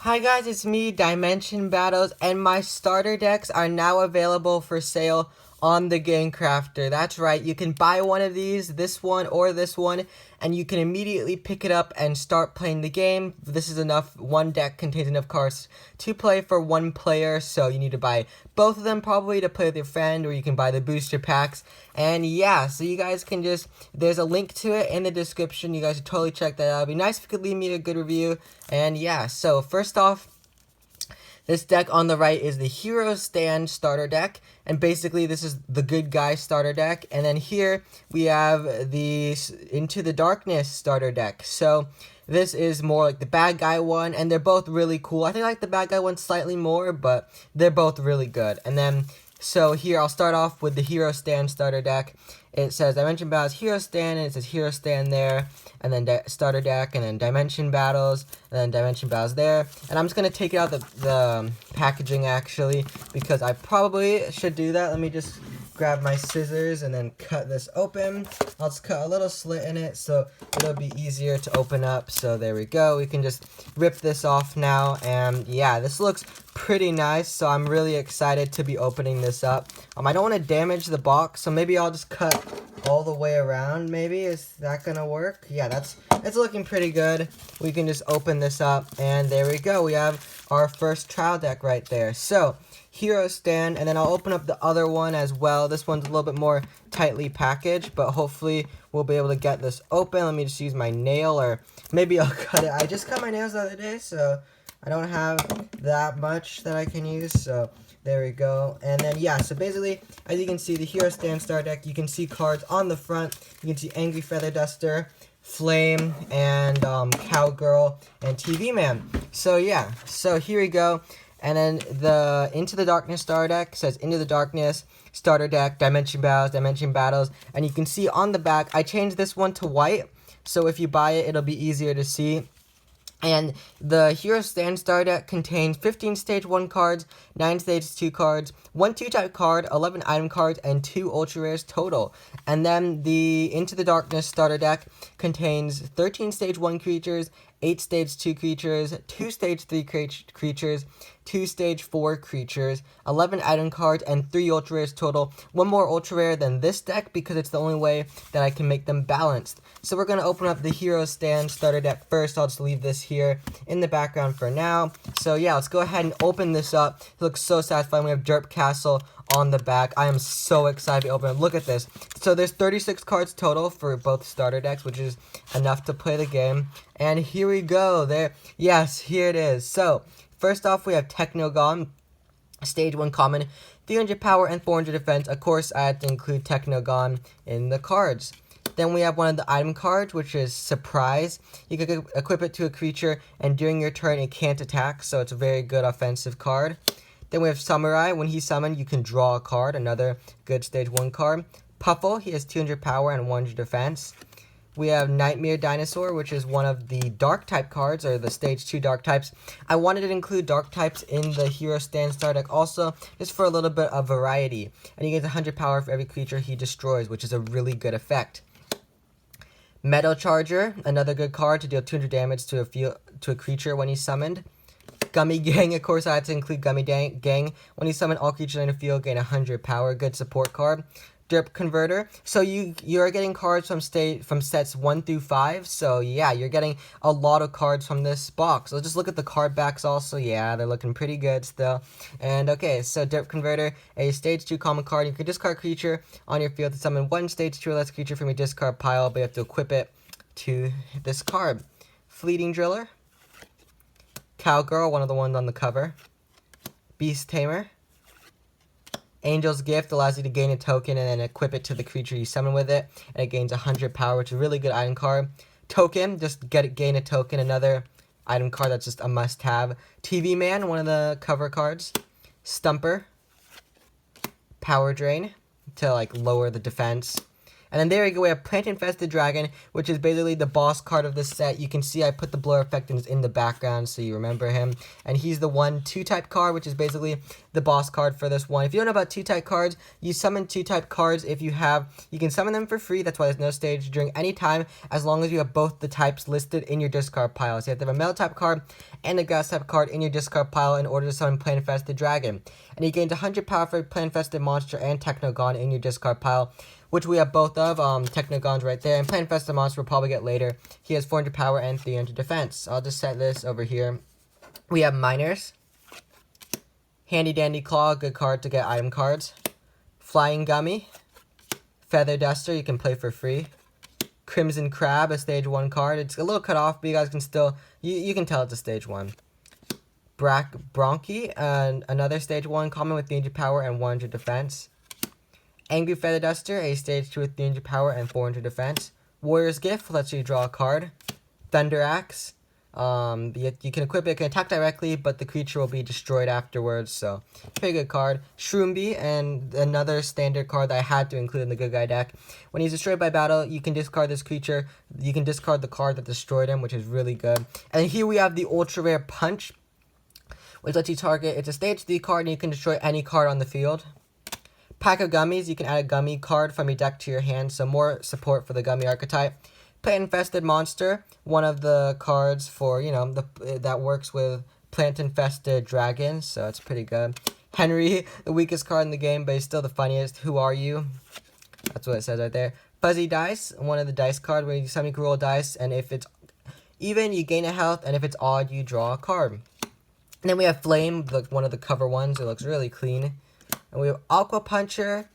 Hi guys, it's me, Dimension Battles, and my starter decks are now available for sale on the Game Crafter. That's right, you can buy one of these, this one or this one, and you can immediately pick it up and start playing the game. This is enough, one deck contains enough cards to play for one player, so you need to buy both of them probably to play with your friend, or you can buy the booster packs. And yeah, so you guys can just, there's a link to it in the description. You guys should totally check that out. It'd be nice if you could leave me a good review. And yeah, so first off, this deck on the right is the Hero Stand starter deck, and basically this is the good guy starter deck. And then here we have the Into the Darkness starter deck. So this is more like the bad guy one, and they're both really cool. I think I like the bad guy one slightly more, but they're both really good. And then so here I'll start off with the Hero Stand starter deck. It says Dimension Battles Hero Stand, and it says Hero Stand there, and then starter deck, and then Dimension Battles, and then Dimension Battles there. And I'm just going to take out the packaging actually, because I probably should do that. Let me just grab my scissors and then cut this open. I'll just cut a little slit in it so it'll be easier to open up. So there we go. We can just rip this off now, and yeah, this looks pretty nice, so I'm really excited to be opening this up. I don't want to damage the box, so maybe I'll just cut all the way around. Maybe is that gonna work? Yeah, it's looking pretty good. We can just open this up, and there we go. We have our first trial deck right there. So Hero Stand, and then I'll open up the other one as well. This one's a little bit more tightly packaged, but hopefully we'll be able to get this open. Let me just use my nail, or maybe I'll cut it. I just cut my nails the other day, so I don't have that much that I can use, so there we go. And then, yeah, so basically, as you can see, the Hero Stand Star deck, you can see cards on the front. You can see Angry Feather Duster, Flame, and Cowgirl, and TV Man. So, yeah, so here we go. And then the Into the Darkness Star deck says Into the Darkness Starter Deck, Dimension Battles. And you can see on the back, I changed this one to white. So if you buy it, it'll be easier to see. And the Hero Stand Star deck contains 15 Stage 1 cards, 9 Stage 2 cards, 1 2-type card, 11 item cards, and 2 ultra rares total. And then the Into the Darkness starter deck contains 13 Stage 1 creatures, 8 Stage 2 creatures, 2 Stage 3 creatures, 2 Stage 4 creatures, 11 item cards, and 3 ultra rares total. One more ultra rare than this deck because it's the only way that I can make them balanced. So we're going to open up the Hero Stand starter deck first. I'll just leave this here in the background for now. So yeah, let's go ahead and open this up. It looks so satisfying. We have Derp Castle on the back. I am so excited to open it. Look at this. So there's 36 cards total for both starter decks, which is enough to play the game. And here we go. There, yes, here it is. So first off, we have Technogon, Stage 1 common, 300 power and 400 defense. Of course, I had to include Technogon in the cards. Then we have one of the item cards, which is Surprise. You can equip it to a creature, and during your turn, it can't attack, so it's a very good offensive card. Then we have Samurai. When he's summoned, you can draw a card, another good Stage 1 card. Puffle, he has 200 power and 100 defense. We have Nightmare Dinosaur, which is one of the dark type cards, or the Stage 2 dark types. I wanted to include dark types in the Hero Stand Star deck also, just for a little bit of variety. And he gets 100 power for every creature he destroys, which is a really good effect. Metal Charger, another good card to deal 200 damage to a creature when he's summoned. Gummy Gang, of course I had to include Gummy Gang. When you summon all creatures in the field, gain 100 power. Good support card. Derp Converter. So you're getting cards from sets 1 through 5. So yeah, you're getting a lot of cards from this box. Let's just look at the card backs also. Yeah, they're looking pretty good still. And okay, so Derp Converter, a Stage 2 common card. You can discard creature on your field to summon one Stage 2 or less creature from your discard pile, but you have to equip it to this card. Fleeting Driller. Cowgirl, one of the ones on the cover. Beast Tamer. Angel's Gift allows you to gain a token and then equip it to the creature you summon with it, and it gains 100 power, which is a really good item card. Token, just gain a token, another item card that's just a must-have. TV Man, one of the cover cards. Stumper. Power Drain, to like lower the defense. And then there we go, we have Plant Infested Dragon, which is basically the boss card of this set. You can see I put the blur effect in the background so you remember him. And he's the 1/2 type card, which is basically the boss card for this one. If you don't know about 2 type cards, you summon 2 type cards if you have, you can summon them for free, that's why there's no stage, during any time, as long as you have both the types listed in your discard pile. So you have to have a metal type card and a grass type card in your discard pile in order to summon Plant Infested Dragon. And he gains 100 power for Plant Infested Monster and Technogon in your discard pile, which we have both of. Technogon's right there, and Plant Infested Monster we'll probably get later. He has 400 power and 300 defense. I'll just set this over here. We have Miners. Handy Dandy Claw, good card to get item cards. Flying Gummy. Feather Duster, you can play for free. Crimson Crab, a stage 1 card. It's a little cut off, but you guys can still, you can tell it's a stage 1. Bronchi, another stage 1 common with 300 power and 100 defense. Angry Feather Duster, a stage 2 with 300 power and 400 defense. Warrior's Gift lets you draw a card. Thunder Axe, you can equip it, it can attack directly, but the creature will be destroyed afterwards, so pretty good card. Shroomby, and another standard card that I had to include in the good guy deck. When he's destroyed by battle, you can discard this creature, you can discard the card that destroyed him, which is really good. And here we have the ultra rare Punch, which lets you target, it's a stage 3 card and you can destroy any card on the field. Pack of Gummies, you can add a gummy card from your deck to your hand, so more support for the gummy archetype. Plant Infested Monster, one of the cards for, you know, that works with Plant Infested Dragons, so it's pretty good. Henry, the weakest card in the game, but he's still the funniest. Who are you? That's what it says right there. Fuzzy Dice, one of the dice cards where you summon roll dice, and if it's even, you gain a health, and if it's odd, you draw a card. And then we have Flame, one of the cover ones. It looks really clean. And we have Aqua Puncher,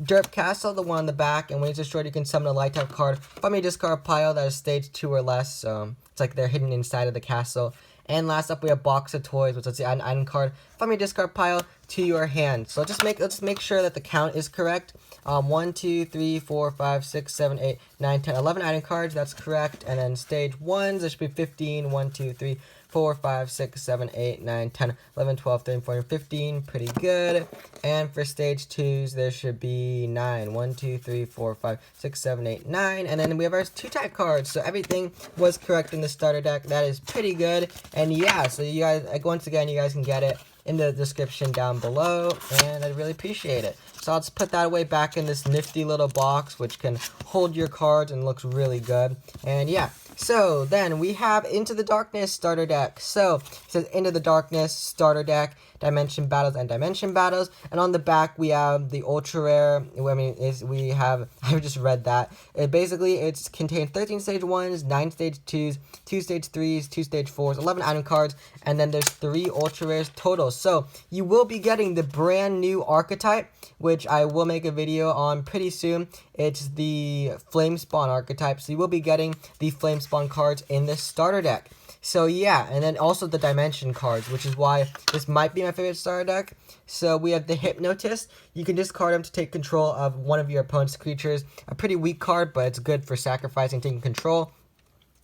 Derp Castle, the one on the back, and when it's destroyed, you can summon a light type card from your discard pile that is stage 2 or less, so it's like they're hidden inside of the castle. And last up, we have Box of Toys, which lets you add an item card from your discard pile to your hand. So let's make sure that the count is correct. 1, 2, 3, 4, 5, 6, 7, 8, 9, 10, 11 item cards, that's correct. And then stage 1s, there should be 15, 1, 2, 3, 4, 5, 6, 7, 8, 9, 10, 11, 12, 13, 14, 15. Pretty good. And for stage 2s, there should be 9. 1, 2, 3, 4, 5, 6, 7, 8, 9. And then we have our 2 type cards. So everything was correct in the starter deck. That is pretty good. And yeah, so you guys, once again, you guys can get it in the description down below. And I really appreciate it. So I'll just put that away back in this nifty little box, which can hold your cards and looks really good. And yeah. So then we have Into the Darkness starter deck. So it says Into the Darkness starter deck, Dimension Battles and Dimension Battles. And on the back we have the ultra rare. I just read that. It contains 13 stage 1s, 9 stage 2s, 2 stage 3s, 2 stage 4s, 11 item cards, and then there's 3 ultra rares total. So you will be getting the brand new archetype, which I will make a video on pretty soon. It's the Flamespawn archetype, so you will be getting the Flamespawn cards in this starter deck. So yeah, and then also the Dimension cards, which is why this might be my favorite starter deck. So we have the Hypnotist. You can discard him to take control of one of your opponent's creatures. A pretty weak card, but it's good for sacrificing, taking control.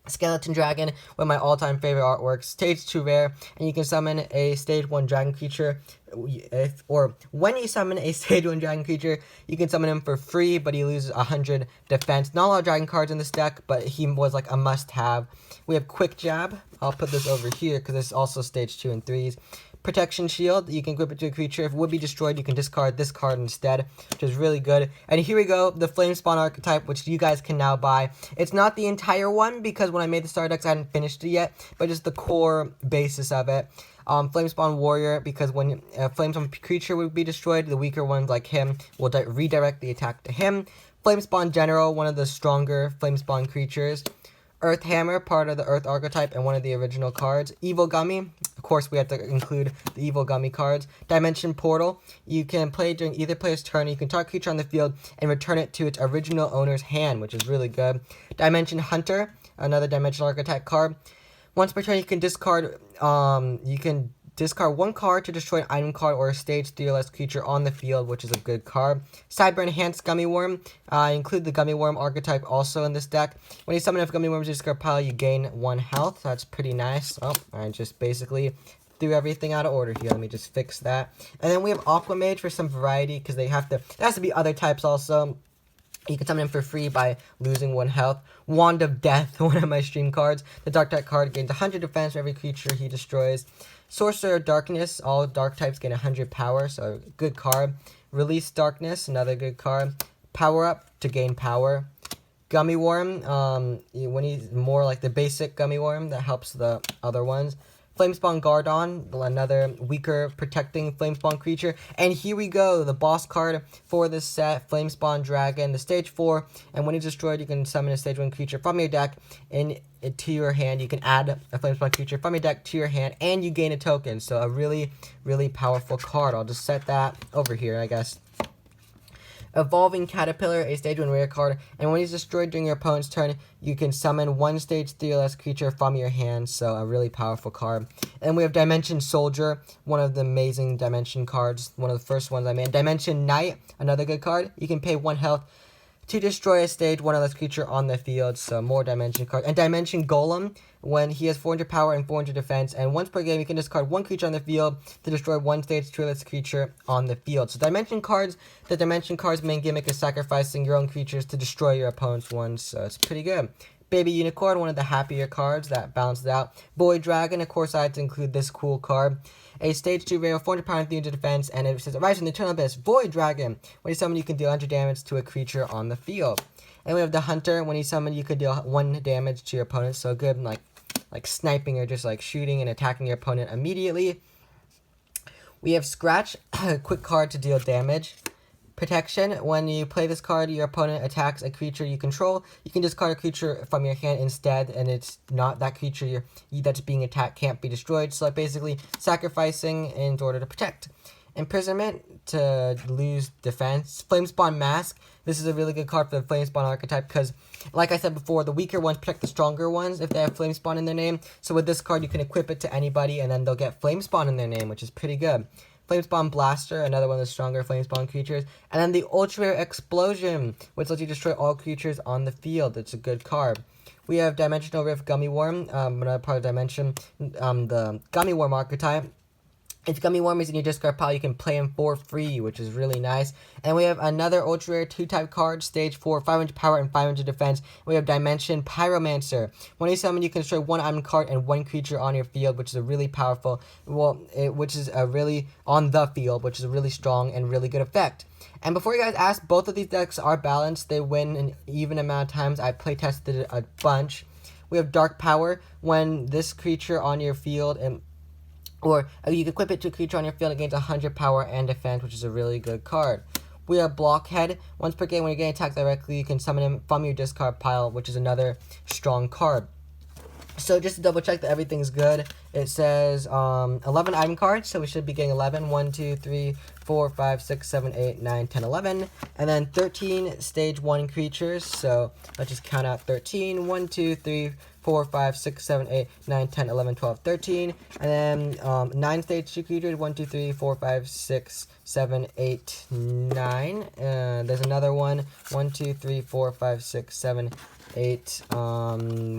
Skeleton Dragon, one of my all-time favorite artworks, stage 2 rare, and you can summon a stage 1 dragon creature. When you summon a stage 1 dragon creature, you can summon him for free, but he loses 100 defense. Not a lot of dragon cards in this deck, but he was like a must-have. We have Quick Jab. I'll put this over here because it's also stage 2 and 3s. Protection Shield, you can equip it to a creature. If it would be destroyed, you can discard this card instead, which is really good. And here we go, the Flamespawn archetype, which you guys can now buy. It's not the entire one, because when I made the starter decks, I hadn't finished it yet, but just the core basis of it. Flamespawn Warrior, because when a Flamespawn creature would be destroyed, the weaker ones like him will redirect the attack to him. Flamespawn General, one of the stronger Flamespawn creatures. Earth Hammer, part of the Earth archetype and one of the original cards. Evil Gummy, of course we have to include the Evil Gummy cards. Dimension Portal, you can play during either player's turn. You can target a creature on the field and return it to its original owner's hand, which is really good. Dimension Hunter, another Dimensional archetype card. Once per turn, you can discard one card to destroy an item card or a stage 3 or less creature on the field, which is a good card. Cyber Enhanced Gummy Worm. I include the Gummy Worm archetype also in this deck. When you summon a Gummy Worm to discard pile, you gain 1 health. That's pretty nice. Oh, I just basically threw everything out of order here. Let me just fix that. And then we have Aqua Mage for some variety, because there has to be other types also. You can summon him for free by losing 1 health. Wand of Death, one of my stream cards. The dark type card gains 100 defense for every creature he destroys. Sorcerer of Darkness, all dark types gain 100 power, so good card. Release Darkness, another good card. Power Up to gain power. Gummy Worm, when he's more like the basic Gummy Worm that helps the other ones. Flamespawn Guardon, another weaker protecting Flamespawn creature. And here we go, the boss card for this set, Flamespawn Dragon, the stage 4. And when it's destroyed, you can summon a stage 1 creature from your deck to your hand. You can add a Flamespawn creature from your deck to your hand, and you gain a token. So a really, really powerful card. I'll just set that over here, I guess. Evolving Caterpillar, a stage 1 rare card, and when he's destroyed during your opponent's turn, you can summon 1 stage 3 or less creature from your hand, so a really powerful card. And we have Dimension Soldier, one of the amazing Dimension cards, one of the first ones I made. Dimension Knight, another good card. You can pay 1 health to destroy a stage 1 or less creature on the field, so more Dimension cards. And Dimension Golem, when he has 400 power and 400 defense, and once per game you can discard 1 creature on the field to destroy 1 stage 2 or less creature on the field. So Dimension cards, the Dimension cards main gimmick is sacrificing your own creatures to destroy your opponent's ones, so it's pretty good. Baby Unicorn, one of the happier cards that balances out. Boy Dragon, of course I had to include this cool card. A stage 2 rare, 400 power and 300 defense, and it says, Rise from the Eternal Abyss, Void Dragon. When you summon, you can deal 100 damage to a creature on the field. And we have the Hunter. When you summon, you can deal 1 damage to your opponent, so good, like sniping or just like shooting and attacking your opponent immediately. We have Scratch, a quick card to deal damage. Protection, when you play this card, your opponent attacks a creature you control. You can discard a creature from your hand instead, and it's not that creature that's being attacked can't be destroyed. So like basically sacrificing in order to protect. Imprisonment, to lose defense. Flamespawn Mask, this is a really good card for the Flamespawn archetype because, like I said before, the weaker ones protect the stronger ones if they have Flamespawn in their name. So with this card, you can equip it to anybody, and then they'll get Flamespawn in their name, which is pretty good. Flamespawn Blaster, another one of the stronger Flamespawn creatures. And then the Ultra Rare Explosion, which lets you destroy all creatures on the field. It's a good card. We have Dimensional Rift Gummy Worm, another part of Dimension, the Gummy Worm archetype. If Gummy Worm is in your discard pile, you can play him for free, which is really nice. And we have another Ultra Rare 2-type card, Stage 4, 500 power and 500 defense. We have Dimension Pyromancer. When you summon, you can destroy 1 item card and 1 creature on your field, which is a really powerful, which is a really, on the field, which is a really strong and really good effect. And before you guys ask, both of these decks are balanced. They win an even amount of times. I play tested it a bunch. We have Dark Power. When this creature on your field or you can equip it to a creature on your field, it gains 100 power and defense, which is a really good card. We have Blockhead. Once per game, when you're getting attacked directly, you can summon him from your discard pile, which is another strong card. So just to double check that everything's good, it says 11 item cards, so we should be getting 11. 1, 2, 3, 4, 5, 6, 7, 8, 9, 10, 11. And then 13 stage 1 creatures, so let's just count out 13. 1, 2, 3, 4, 5, 6, 7, 8, 9, 10, 11, 12, 13. And then 9 stage 2 creatures. 1, 2, 3, 4, 5, 6, 7, 8, 9. There's another one. 1, 2, 3, 4, 5, 6, 7, 8.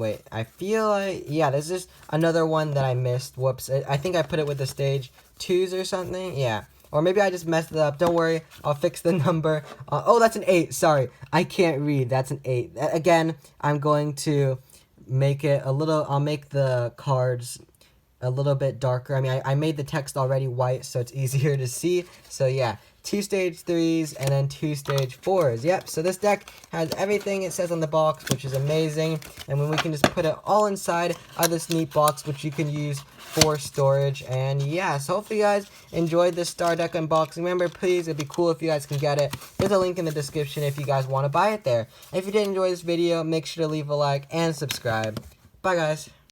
Wait, I feel like, yeah, there's just another one that I missed. Whoops. I think I put it with the stage 2s or something. Yeah. Or maybe I just messed it up. Don't worry. I'll fix the number. Oh, that's an 8. Sorry. I can't read. That's an 8. Again, I'm going to make it a little, I'll make the cards a little bit darker. I mean, I made the text already white, so it's easier to see. So yeah, 2 stage 3s and then 2 stage 4s. Yep, so this deck has everything it says on the box, which is amazing. And when we can just put it all inside of this neat box, which you can use for storage. And yeah, so hopefully you guys enjoyed this Star Deck unboxing. Remember, please, it'd be cool if you guys can get it. There's a link in the description if you guys want to buy it there. If you did enjoy this video, make sure to leave a like and subscribe. Bye, guys.